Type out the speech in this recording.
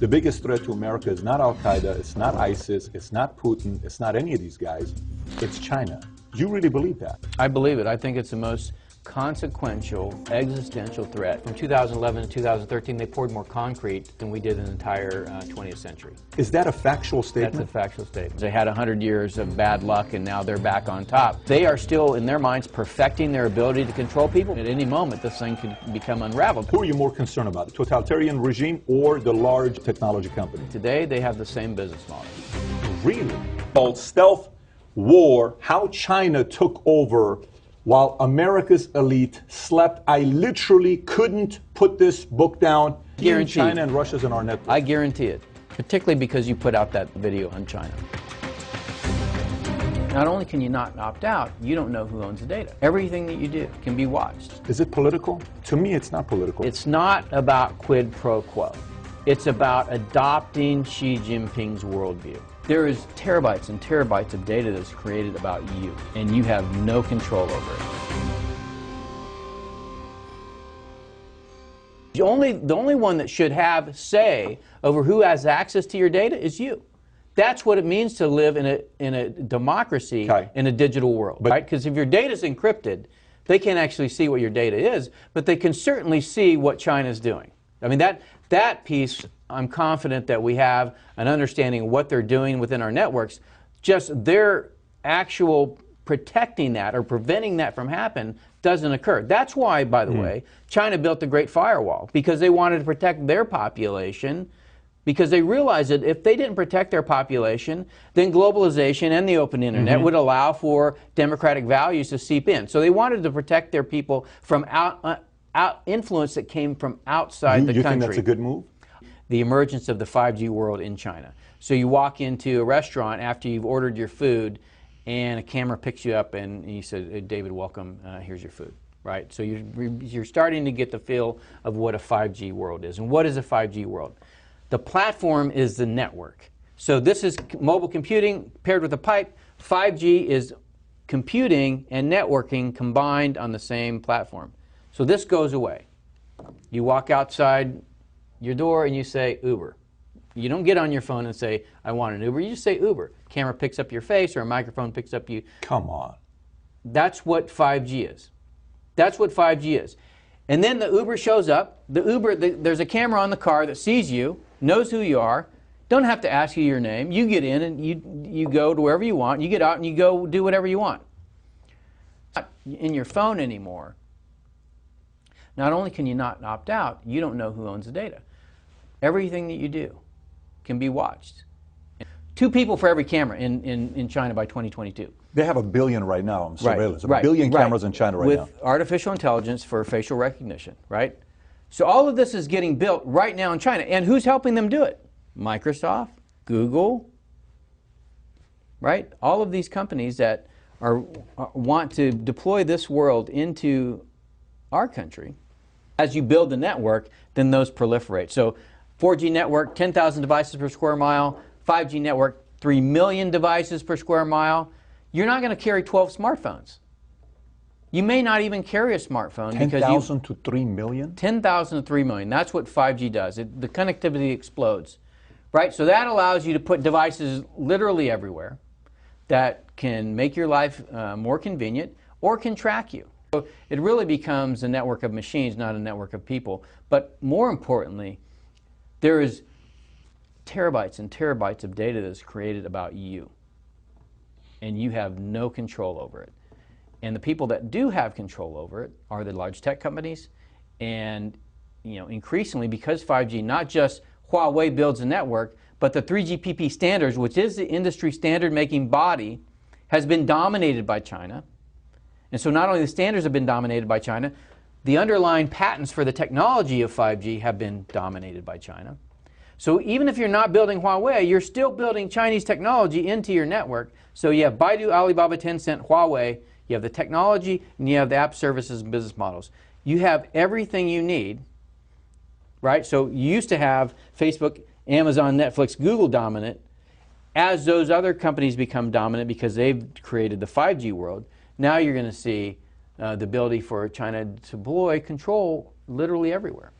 The biggest threat to America is not Al-Qaeda, it's not ISIS, it's not Putin, it's not any of these guys, it's China. Do you really believe that? I believe it. I think it's the most consequential, existential threat. From 2011 to 2013, they poured more concrete than we did in the entire 20th century. Is that a factual statement? That's a factual statement. They had 100 years of bad luck, and now they're back on top. They are still, in their minds, perfecting their ability to control people. At any moment, this thing could become unraveled. Who are you more concerned about, the totalitarian regime or the large technology company? Today, they have the same business model. Really? Called Stealth War, how China took over while America's elite slept. I literally couldn't put this book down. Guaranteed. China and Russia's in our network. I guarantee it, particularly because you put out that video on China. Not only can you not opt out, you don't know who owns the data. Everything that you do can be watched. Is it political? To me, it's not political. It's not about quid pro quo. It's about adopting Xi Jinping's worldview. There is terabytes and terabytes of data that's created about you, and you have no control over it. The only one that should have say over who has access to your data is you. That's what it means to live in a democracy, okay, in a digital world, right? Because if your data is encrypted, they can't actually see what your data is, but they can certainly see what China's doing. I mean, that piece, I'm confident that we have an understanding of what they're doing within our networks. Just their actual protecting that or preventing that from happening doesn't occur. That's why, by the way, China built the Great Firewall, because they wanted to protect their population, because they realized that if they didn't protect their population, then globalization and the open internet would allow for democratic values to seep in. So they wanted to protect their people from influence that came from outside the country. You think that's a good move? The emergence of the 5G world in China. So you walk into a restaurant after you've ordered your food, and a camera picks you up and you say, hey, David, welcome, here's your food, right? So you're starting to get the feel of what a 5G world is. And what is a 5G world? The platform is the network. So this is mobile computing paired with a pipe. 5G is computing and networking combined on the same platform. So this goes away. You walk outside your door and you say Uber. You don't get on your phone and say, I want an Uber. You just say Uber. Camera picks up your face or a microphone picks up you. Come on. That's what 5G is. That's what 5G is. And then the Uber shows up. There's a camera on the car that sees you, knows who you are, don't have to ask you your name. You get in and you go to wherever you want. You get out and you go do whatever you want. It's not in your phone anymore. Not only can you not opt out, you don't know who owns the data. Everything that you do can be watched. 2 people for every camera in China by 2022. They have 1 billion right now on surveillance. Right, 1 billion cameras in China right now. With artificial intelligence for facial recognition, right? So all of this is getting built right now in China. And who's helping them do it? Microsoft, Google, right? All of these companies that want to deploy this world into our country. As you build the network, then those proliferate. So 4G network, 10,000 devices per square mile. 5G network, 3 million devices per square mile. You're not going to carry 12 smartphones. You may not even carry a smartphone. 10,000 to 3 million? 10,000 to 3 million. That's what 5G does. The connectivity explodes. Right? So that allows you to put devices literally everywhere that can make your life more convenient or can track you. So it really becomes a network of machines, not a network of people. But more importantly, there is terabytes and terabytes of data that's created about you, and you have no control over it. And the people that do have control over it are the large tech companies, and increasingly, because 5G, not just Huawei builds a network, but the 3GPP standards, which is the industry standard-making body, has been dominated by China. And so not only the standards have been dominated by China, the underlying patents for the technology of 5G have been dominated by China. So even if you're not building Huawei, you're still building Chinese technology into your network. So you have Baidu, Alibaba, Tencent, Huawei, you have the technology, and you have the app services and business models. You have everything you need, right? So you used to have Facebook, Amazon, Netflix, Google dominant. As those other companies become dominant because they've created the 5G world, now you're going to see the ability for China to deploy control literally everywhere.